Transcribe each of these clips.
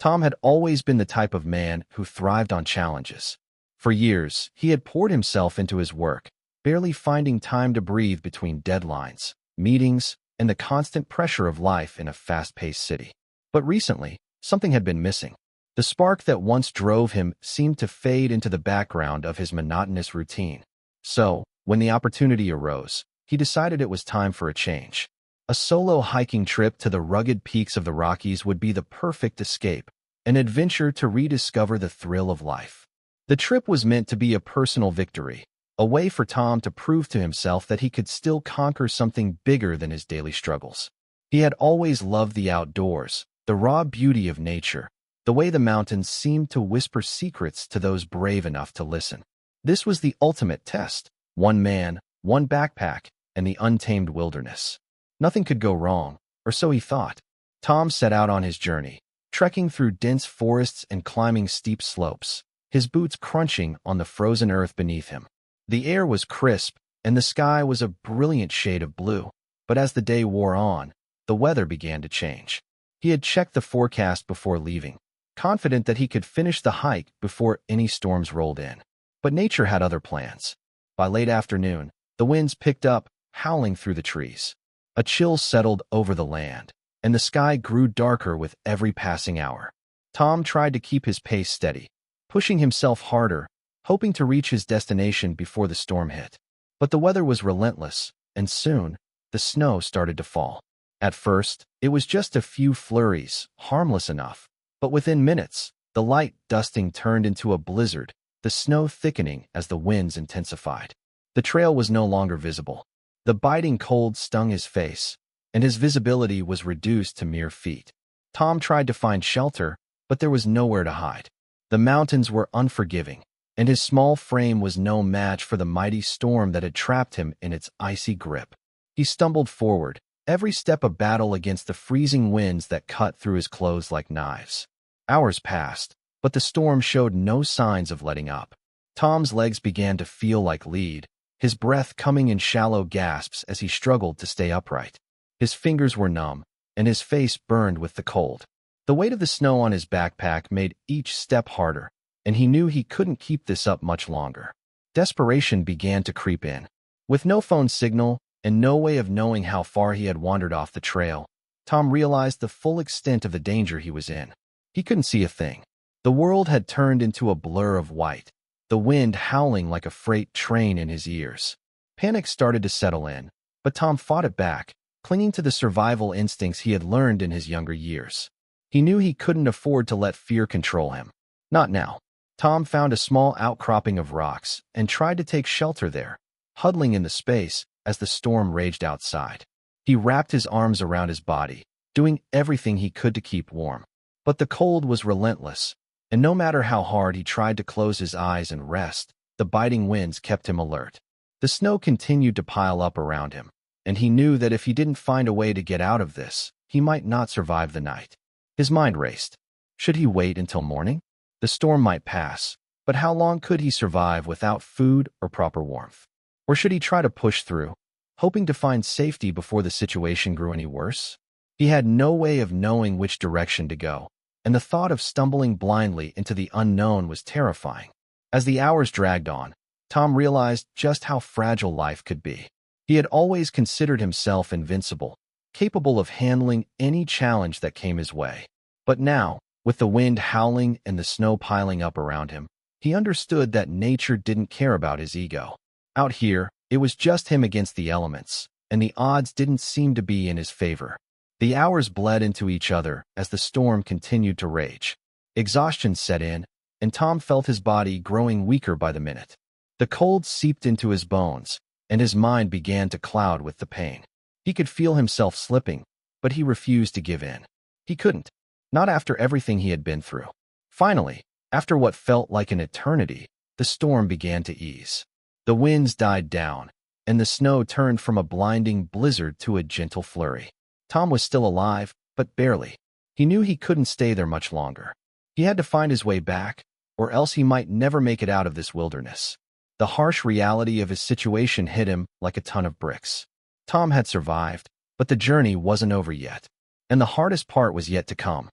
Tom had always been the type of man who thrived on challenges. For years, he had poured himself into his work, barely finding time to breathe between deadlines, meetings, and the constant pressure of life in a fast-paced city. But recently, something had been missing. The spark that once drove him seemed to fade into the background of his monotonous routine. So, when the opportunity arose, he decided it was time for a change. A solo hiking trip to the rugged peaks of the Rockies would be the perfect escape, an adventure to rediscover the thrill of life. The trip was meant to be a personal victory, a way for Tom to prove to himself that he could still conquer something bigger than his daily struggles. He had always loved the outdoors, the raw beauty of nature, the way the mountains seemed to whisper secrets to those brave enough to listen. This was the ultimate test: one man, one backpack, and the untamed wilderness. Nothing could go wrong, or so he thought. Tom set out on his journey, trekking through dense forests and climbing steep slopes, his boots crunching on the frozen earth beneath him. The air was crisp, and the sky was a brilliant shade of blue. But as the day wore on, the weather began to change. He had checked the forecast before leaving, confident that he could finish the hike before any storms rolled in. But nature had other plans. By late afternoon, the winds picked up, howling through the trees. A chill settled over the land, and the sky grew darker with every passing hour. Tom tried to keep his pace steady, pushing himself harder, hoping to reach his destination before the storm hit. But the weather was relentless, and soon, the snow started to fall. At first, it was just a few flurries, harmless enough. But within minutes, the light dusting turned into a blizzard, the snow thickening as the winds intensified. The trail was no longer visible. The biting cold stung his face, and his visibility was reduced to mere feet. Tom tried to find shelter, but there was nowhere to hide. The mountains were unforgiving, and his small frame was no match for the mighty storm that had trapped him in its icy grip. He stumbled forward, every step a battle against the freezing winds that cut through his clothes like knives. Hours passed, but the storm showed no signs of letting up. Tom's legs began to feel like lead, his breath coming in shallow gasps as he struggled to stay upright. His fingers were numb, and his face burned with the cold. The weight of the snow on his backpack made each step harder, and he knew he couldn't keep this up much longer. Desperation began to creep in. With no phone signal and no way of knowing how far he had wandered off the trail, Tom realized the full extent of the danger he was in. He couldn't see a thing. The world had turned into a blur of white, the wind howling like a freight train in his ears. Panic started to settle in, but Tom fought it back, clinging to the survival instincts he had learned in his younger years. He knew he couldn't afford to let fear control him. Not now. Tom found a small outcropping of rocks and tried to take shelter there, huddling in the space as the storm raged outside. He wrapped his arms around his body, doing everything he could to keep warm. But the cold was relentless, and no matter how hard he tried to close his eyes and rest, the biting winds kept him alert. The snow continued to pile up around him, and he knew that if he didn't find a way to get out of this, he might not survive the night. His mind raced. Should he wait until morning? The storm might pass, but how long could he survive without food or proper warmth? Or should he try to push through, hoping to find safety before the situation grew any worse? He had no way of knowing which direction to go, and the thought of stumbling blindly into the unknown was terrifying. As the hours dragged on, Tom realized just how fragile life could be. He had always considered himself invincible, capable of handling any challenge that came his way. But now, with the wind howling and the snow piling up around him, he understood that nature didn't care about his ego. Out here, it was just him against the elements, and the odds didn't seem to be in his favor. The hours bled into each other as the storm continued to rage. Exhaustion set in, and Tom felt his body growing weaker by the minute. The cold seeped into his bones, and his mind began to cloud with the pain. He could feel himself slipping, but he refused to give in. He couldn't, not after everything he had been through. Finally, after what felt like an eternity, the storm began to ease. The winds died down, and the snow turned from a blinding blizzard to a gentle flurry. Tom was still alive, but barely. He knew he couldn't stay there much longer. He had to find his way back, or else he might never make it out of this wilderness. The harsh reality of his situation hit him like a ton of bricks. Tom had survived, but the journey wasn't over yet, and the hardest part was yet to come.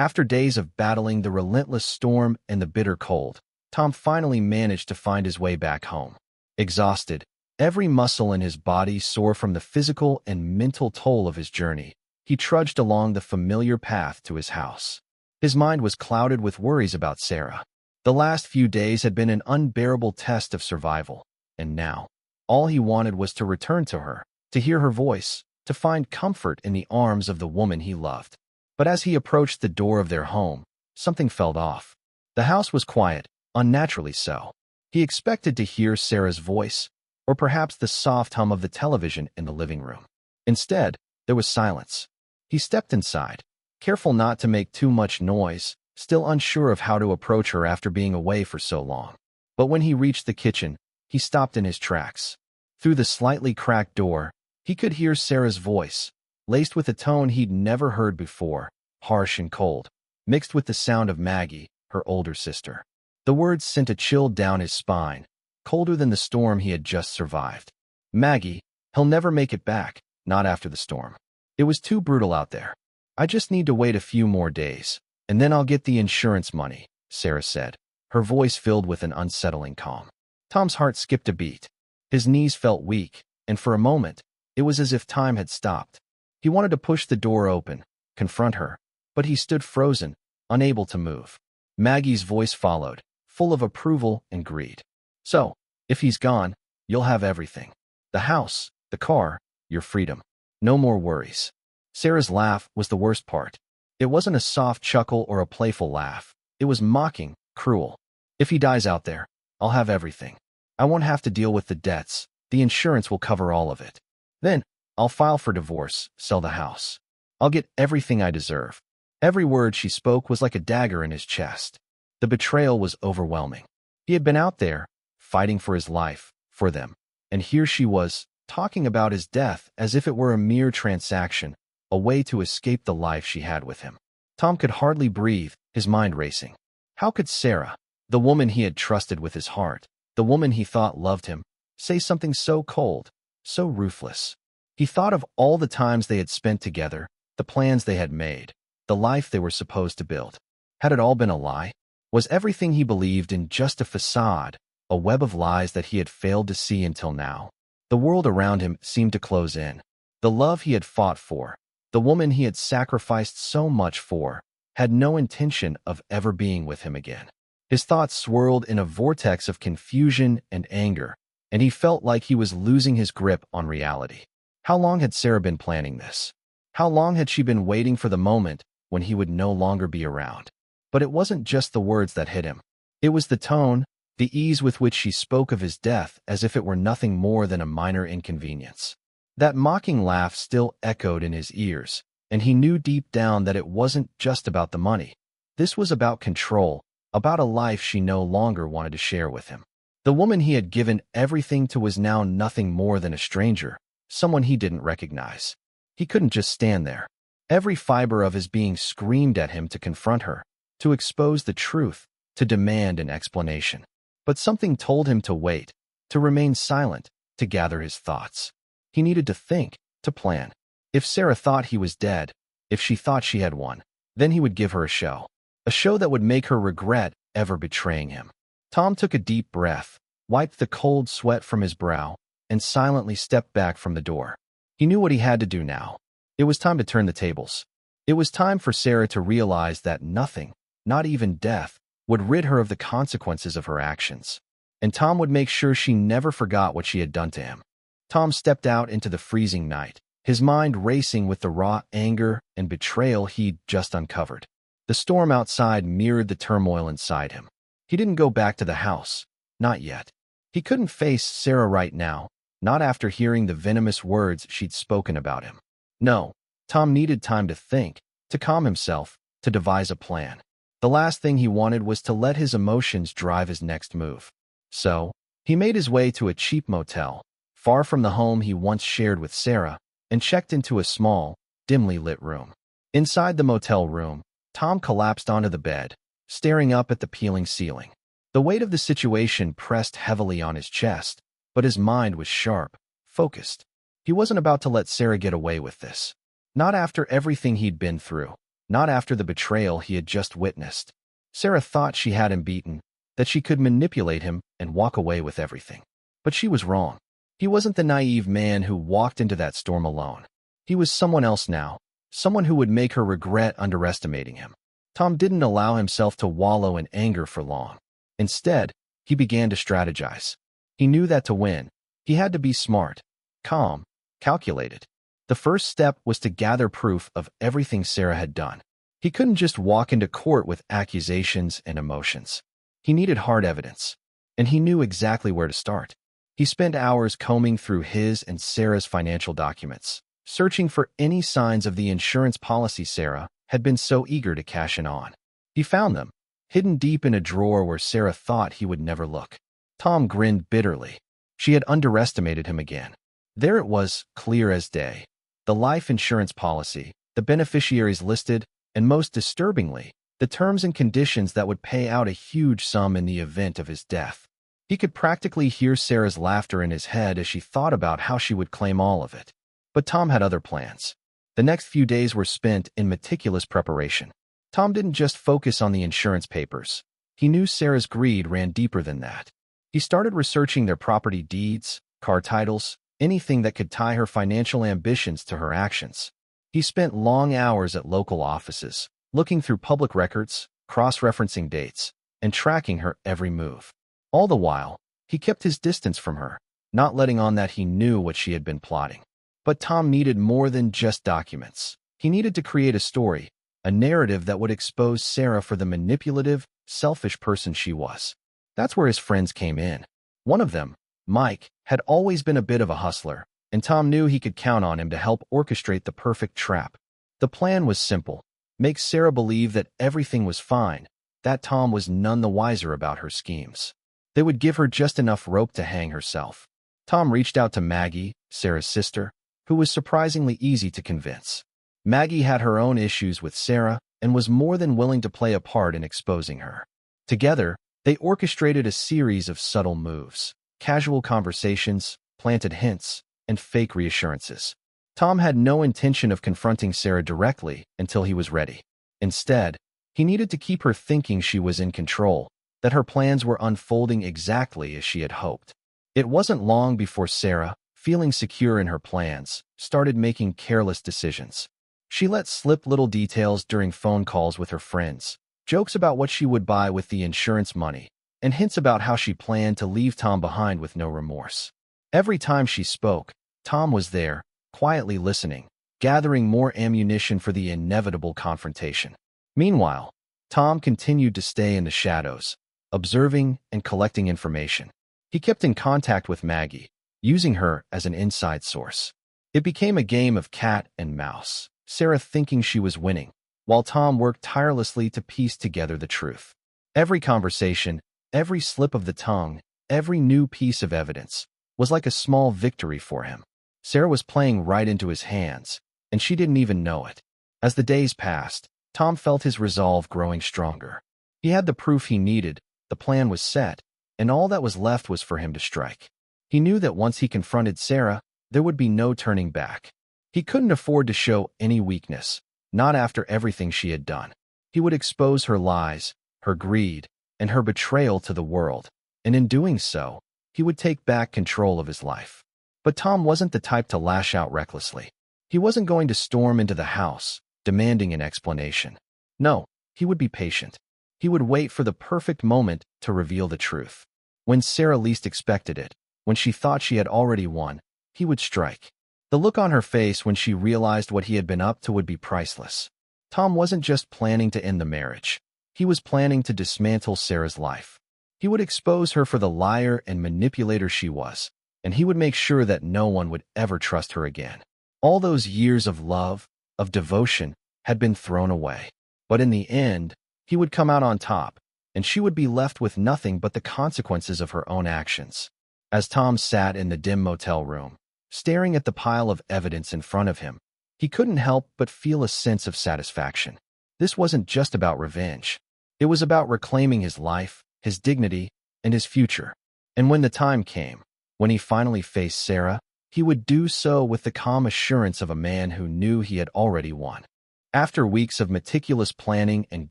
After days of battling the relentless storm and the bitter cold, Tom finally managed to find his way back home. Exhausted, every muscle in his body sore from the physical and mental toll of his journey, he trudged along the familiar path to his house. His mind was clouded with worries about Sarah. The last few days had been an unbearable test of survival, and now, all he wanted was to return to her, to hear her voice, to find comfort in the arms of the woman he loved. But as he approached the door of their home, something felt off. The house was quiet, unnaturally so. He expected to hear Sarah's voice, or perhaps the soft hum of the television in the living room. Instead, there was silence. He stepped inside, careful not to make too much noise, still unsure of how to approach her after being away for so long. But when he reached the kitchen, he stopped in his tracks. Through the slightly cracked door, he could hear Sarah's voice, laced with a tone he'd never heard before, harsh and cold, mixed with the sound of Maggie, her older sister. The words sent a chill down his spine, colder than the storm he had just survived. Maggie, he'll never make it back, not after the storm. It was too brutal out there. I just need to wait a few more days, and then I'll get the insurance money, Sarah said, her voice filled with an unsettling calm. Tom's heart skipped a beat. His knees felt weak, and for a moment, it was as if time had stopped. He wanted to push the door open, confront her, but he stood frozen, unable to move. Maggie's voice followed, full of approval and greed. So, if he's gone, you'll have everything. The house, the car, your freedom. No more worries. Sarah's laugh was the worst part. It wasn't a soft chuckle or a playful laugh. It was mocking, cruel. If he dies out there, I'll have everything. I won't have to deal with the debts. The insurance will cover all of it. Then, I'll file for divorce, sell the house. I'll get everything I deserve. Every word she spoke was like a dagger in his chest. The betrayal was overwhelming. He had been out there, fighting for his life, for them. And here she was, talking about his death as if it were a mere transaction, a way to escape the life she had with him. Tom could hardly breathe, his mind racing. How could Sarah, the woman he had trusted with his heart, the woman he thought loved him, say something so cold, so ruthless? He thought of all the times they had spent together, the plans they had made, the life they were supposed to build. Had it all been a lie? Was everything he believed in just a facade, a web of lies that he had failed to see until now? The world around him seemed to close in. The love he had fought for, the woman he had sacrificed so much for, had no intention of ever being with him again. His thoughts swirled in a vortex of confusion and anger, and he felt like he was losing his grip on reality. How long had Sarah been planning this? How long had she been waiting for the moment when he would no longer be around? But it wasn't just the words that hit him. It was the tone, the ease with which she spoke of his death as if it were nothing more than a minor inconvenience. That mocking laugh still echoed in his ears, and he knew deep down that it wasn't just about the money. This was about control, about a life she no longer wanted to share with him. The woman he had given everything to was now nothing more than a stranger, someone he didn't recognize. He couldn't just stand there. Every fiber of his being screamed at him to confront her, to expose the truth, to demand an explanation. But something told him to wait, to remain silent, to gather his thoughts. He needed to think, to plan. If Sarah thought he was dead, if she thought she had won, then he would give her a show that would make her regret ever betraying him. Tom took a deep breath, wiped the cold sweat from his brow, and silently stepped back from the door. He knew what he had to do now. It was time to turn the tables. It was time for Sarah to realize that nothing, not even death, would rid her of the consequences of her actions. And Tom would make sure she never forgot what she had done to him. Tom stepped out into the freezing night, his mind racing with the raw anger and betrayal he'd just uncovered. The storm outside mirrored the turmoil inside him. He didn't go back to the house. Not yet. He couldn't face Sarah right now, not after hearing the venomous words she'd spoken about him. No, Tom needed time to think, to calm himself, to devise a plan. The last thing he wanted was to let his emotions drive his next move. So, he made his way to a cheap motel, far from the home he once shared with Sarah, and checked into a small, dimly lit room. Inside the motel room, Tom collapsed onto the bed, staring up at the peeling ceiling. The weight of the situation pressed heavily on his chest, but his mind was sharp, focused. He wasn't about to let Sarah get away with this. Not after everything he'd been through. not after the betrayal he had just witnessed. Sarah thought she had him beaten, that she could manipulate him and walk away with everything. But she was wrong. He wasn't the naive man who walked into that storm alone. He was someone else now, someone who would make her regret underestimating him. Tom didn't allow himself to wallow in anger for long. Instead, he began to strategize. He knew that to win, he had to be smart, calm, calculated. The first step was to gather proof of everything Sarah had done. He couldn't just walk into court with accusations and emotions. He needed hard evidence, and he knew exactly where to start. He spent hours combing through his and Sarah's financial documents, searching for any signs of the insurance policy Sarah had been so eager to cash in on. He found them, hidden deep in a drawer where Sarah thought he would never look. Tom grinned bitterly. She had underestimated him again. There it was, clear as day. The life insurance policy, the beneficiaries listed, and most disturbingly, the terms and conditions that would pay out a huge sum in the event of his death. He could practically hear Sarah's laughter in his head as she thought about how she would claim all of it. But Tom had other plans. The next few days were spent in meticulous preparation. Tom didn't just focus on the insurance papers. He knew Sarah's greed ran deeper than that. He started researching their property deeds, car titles, anything that could tie her financial ambitions to her actions. He spent long hours at local offices, looking through public records, cross-referencing dates, and tracking her every move. All the while, he kept his distance from her, not letting on that he knew what she had been plotting. But Tom needed more than just documents. He needed to create a story, a narrative that would expose Sarah for the manipulative, selfish person she was. That's where his friends came in. One of them, Mike, had always been a bit of a hustler, and Tom knew he could count on him to help orchestrate the perfect trap. The plan was simple: make Sarah believe that everything was fine, that Tom was none the wiser about her schemes. They would give her just enough rope to hang herself. Tom reached out to Maggie, Sarah's sister, who was surprisingly easy to convince. Maggie had her own issues with Sarah and was more than willing to play a part in exposing her. Together, they orchestrated a series of subtle moves, casual conversations, planted hints, and fake reassurances. Tom had no intention of confronting Sarah directly until he was ready. Instead, he needed to keep her thinking she was in control, that her plans were unfolding exactly as she had hoped. It wasn't long before Sarah, feeling secure in her plans, started making careless decisions. She let slip little details during phone calls with her friends, jokes about what she would buy with the insurance money, and hints about how she planned to leave Tom behind with no remorse. Every time she spoke, Tom was there, quietly listening, gathering more ammunition for the inevitable confrontation. Meanwhile, Tom continued to stay in the shadows, observing and collecting information. He kept in contact with Maggie, using her as an inside source. It became a game of cat and mouse, Sarah thinking she was winning, while Tom worked tirelessly to piece together the truth. Every conversation, every slip of the tongue, every new piece of evidence was like a small victory for him. Sarah was playing right into his hands, and she didn't even know it. As the days passed, Tom felt his resolve growing stronger. He had the proof he needed, the plan was set, and all that was left was for him to strike. He knew that once he confronted Sarah, there would be no turning back. He couldn't afford to show any weakness, not after everything she had done. He would expose her lies, her greed, and her betrayal to the world, and in doing so, he would take back control of his life. But Tom wasn't the type to lash out recklessly. He wasn't going to storm into the house, demanding an explanation. No, he would be patient. He would wait for the perfect moment to reveal the truth. When Sarah least expected it, when she thought she had already won, he would strike. The look on her face when she realized what he had been up to would be priceless. Tom wasn't just planning to end the marriage. He was planning to dismantle Sarah's life. He would expose her for the liar and manipulator she was, and he would make sure that no one would ever trust her again. All those years of love, of devotion, had been thrown away. But in the end, he would come out on top, and she would be left with nothing but the consequences of her own actions. As Tom sat in the dim motel room, staring at the pile of evidence in front of him, he couldn't help but feel a sense of satisfaction. This wasn't just about revenge. It was about reclaiming his life, his dignity, and his future. And when the time came, when he finally faced Sarah, he would do so with the calm assurance of a man who knew he had already won. After weeks of meticulous planning and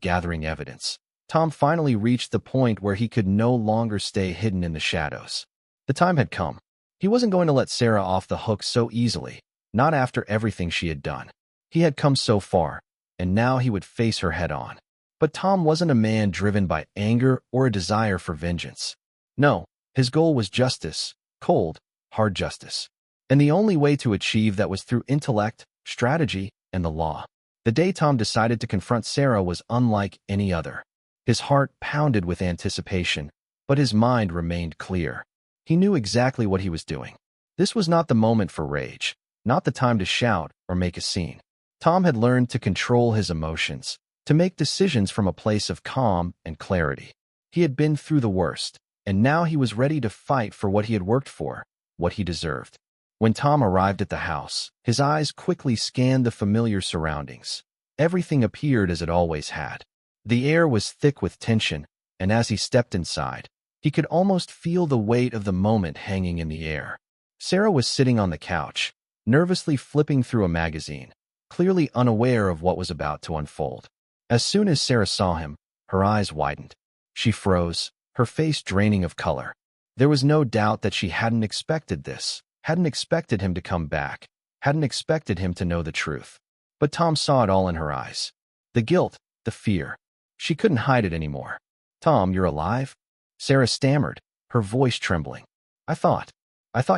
gathering evidence, Tom finally reached the point where he could no longer stay hidden in the shadows. The time had come. He wasn't going to let Sarah off the hook so easily, not after everything she had done. He had come so far, and now he would face her head-on. But Tom wasn't a man driven by anger or a desire for vengeance. No, his goal was justice, cold, hard justice. And the only way to achieve that was through intellect, strategy, and the law. The day Tom decided to confront Sarah was unlike any other. His heart pounded with anticipation, but his mind remained clear. He knew exactly what he was doing. This was not the moment for rage, not the time to shout or make a scene. Tom had learned to control his emotions, to make decisions from a place of calm and clarity. He had been through the worst, and now he was ready to fight for what he had worked for, what he deserved. When Tom arrived at the house, his eyes quickly scanned the familiar surroundings. Everything appeared as it always had. The air was thick with tension, and as he stepped inside, he could almost feel the weight of the moment hanging in the air. Sarah was sitting on the couch, nervously flipping through a magazine, clearly unaware of what was about to unfold. As soon as Sarah saw him, her eyes widened. She froze, her face draining of color. There was no doubt that she hadn't expected this, hadn't expected him to come back, hadn't expected him to know the truth. But Tom saw it all in her eyes. The guilt, the fear. She couldn't hide it anymore. "Tom, you're alive?" Sarah stammered, her voice trembling. I thought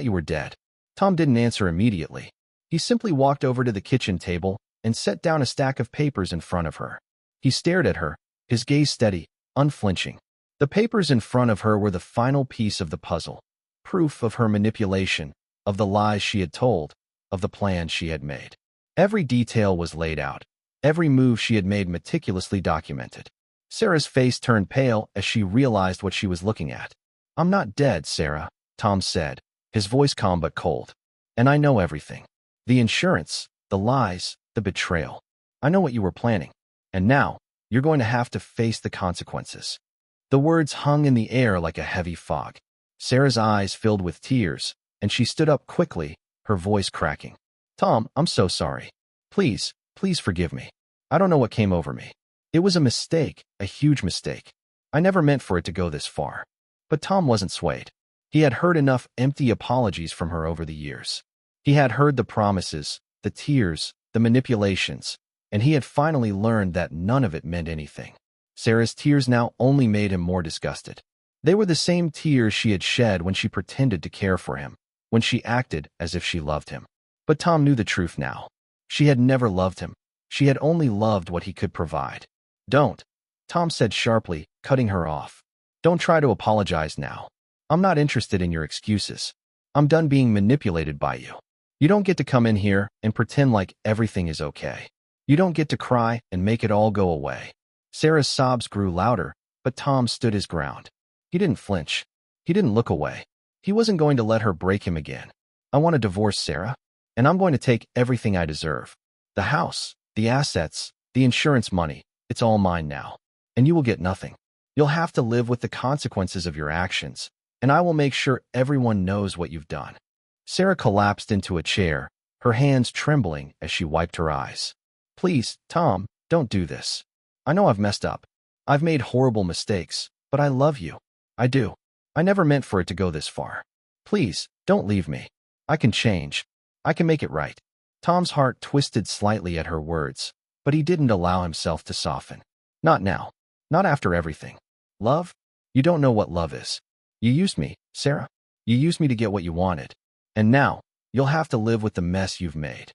you were dead." Tom didn't answer immediately. He simply walked over to the kitchen table and set down a stack of papers in front of her. He stared at her, his gaze steady, unflinching. The papers in front of her were the final piece of the puzzle, proof of her manipulation, of the lies she had told, of the plans she had made. Every detail was laid out, every move she had made meticulously documented. Sarah's face turned pale as she realized what she was looking at. "I'm not dead, Sarah," Tom said, his voice calm but cold. "And I know everything. The insurance, the lies, the betrayal. I know what you were planning. And now, you're going to have to face the consequences." The words hung in the air like a heavy fog. Sarah's eyes filled with tears, and she stood up quickly, her voice cracking. "Tom, I'm so sorry. Please forgive me. I don't know what came over me. It was a mistake, a huge mistake. I never meant for it to go this far." But Tom wasn't swayed. He had heard enough empty apologies from her over the years. He had heard the promises, the tears, the manipulations, and he had finally learned that none of it meant anything. Sarah's tears now only made him more disgusted. They were the same tears she had shed when she pretended to care for him, when she acted as if she loved him. But Tom knew the truth now. She had never loved him. She had only loved what he could provide. "Don't," Tom said sharply, cutting her off. "Don't try to apologize now. I'm not interested in your excuses. I'm done being manipulated by you. You don't get to come in here and pretend like everything is okay. You don't get to cry and make it all go away." Sarah's sobs grew louder, but Tom stood his ground. He didn't flinch. He didn't look away. He wasn't going to let her break him again. "I want a divorce, Sarah, and I'm going to take everything I deserve. The house, the assets, the insurance money, it's all mine now. And you will get nothing. You'll have to live with the consequences of your actions, and I will make sure everyone knows what you've done." Sarah collapsed into a chair, her hands trembling as she wiped her eyes. "Please, Tom, don't do this. I know I've messed up. I've made horrible mistakes, but I love you. I do. I never meant for it to go this far. Please, don't leave me. I can change. I can make it right." Tom's heart twisted slightly at her words, but he didn't allow himself to soften. "Not now. Not after everything. Love? You don't know what love is. You used me, Sarah. You used me to get what you wanted. And now, you'll have to live with the mess you've made."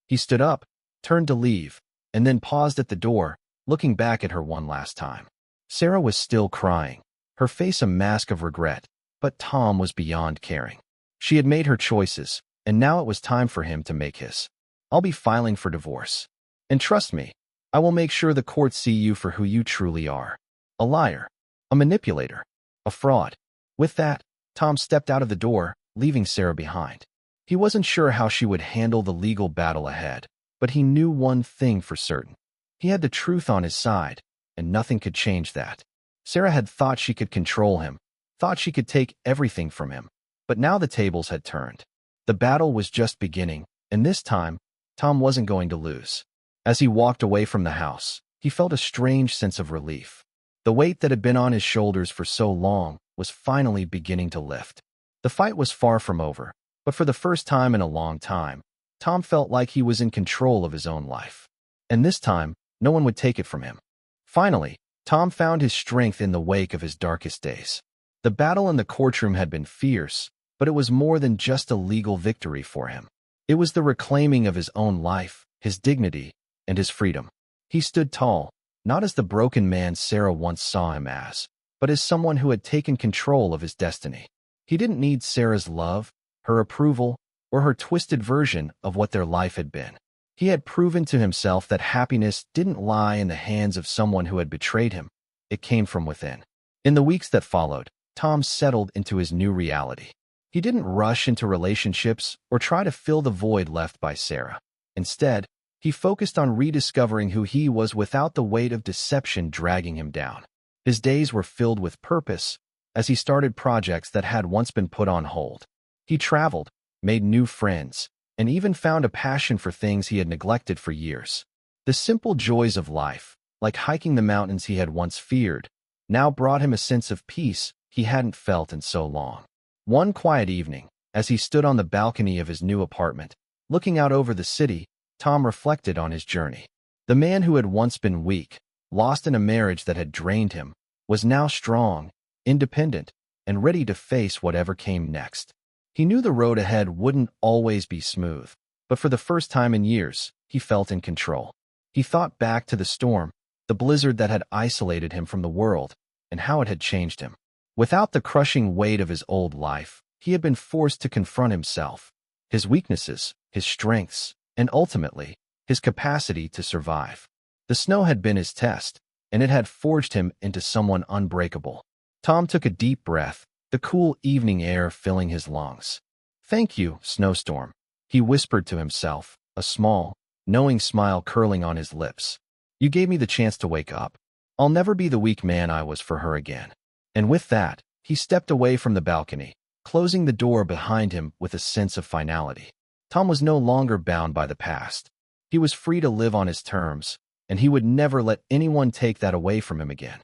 He stood up, turned to leave, and then paused at the door, looking back at her one last time. Sarah was still crying, her face a mask of regret, but Tom was beyond caring. She had made her choices, and now it was time for him to make his. "I'll be filing for divorce. And trust me, I will make sure the courts see you for who you truly are. A liar, a manipulator, a fraud." With that, Tom stepped out of the door, leaving Sarah behind. He wasn't sure how she would handle the legal battle ahead, but he knew one thing for certain. He had the truth on his side, and nothing could change that. Sarah had thought she could control him, thought she could take everything from him, but now the tables had turned. The battle was just beginning, and this time, Tom wasn't going to lose. As he walked away from the house, he felt a strange sense of relief. The weight that had been on his shoulders for so long was finally beginning to lift. The fight was far from over, but for the first time in a long time, Tom felt like he was in control of his own life. And this time, no one would take it from him. Finally, Tom found his strength in the wake of his darkest days. The battle in the courtroom had been fierce, but it was more than just a legal victory for him. It was the reclaiming of his own life, his dignity, and his freedom. He stood tall, not as the broken man Sarah once saw him as, but as someone who had taken control of his destiny. He didn't need Sarah's love, her approval, or her twisted version of what their life had been. He had proven to himself that happiness didn't lie in the hands of someone who had betrayed him. It came from within. In the weeks that followed, Tom settled into his new reality. He didn't rush into relationships or try to fill the void left by Sarah. Instead, he focused on rediscovering who he was without the weight of deception dragging him down. His days were filled with purpose as he started projects that had once been put on hold. He traveled, made new friends, and even found a passion for things he had neglected for years. The simple joys of life, like hiking the mountains he had once feared, now brought him a sense of peace he hadn't felt in so long. One quiet evening, as he stood on the balcony of his new apartment, looking out over the city, Tom reflected on his journey. The man who had once been weak, lost in a marriage that had drained him, was now strong, independent, and ready to face whatever came next. He knew the road ahead wouldn't always be smooth, but for the first time in years, he felt in control. He thought back to the storm, the blizzard that had isolated him from the world, and how it had changed him. Without the crushing weight of his old life, he had been forced to confront himself, his weaknesses, his strengths, and ultimately, his capacity to survive. The snow had been his test, and it had forged him into someone unbreakable. Tom took a deep breath, the cool evening air filling his lungs. "Thank you, snowstorm," he whispered to himself, a small, knowing smile curling on his lips. "You gave me the chance to wake up. I'll never be the weak man I was for her again." And with that, he stepped away from the balcony, closing the door behind him with a sense of finality. Tom was no longer bound by the past. He was free to live on his terms, and he would never let anyone take that away from him again.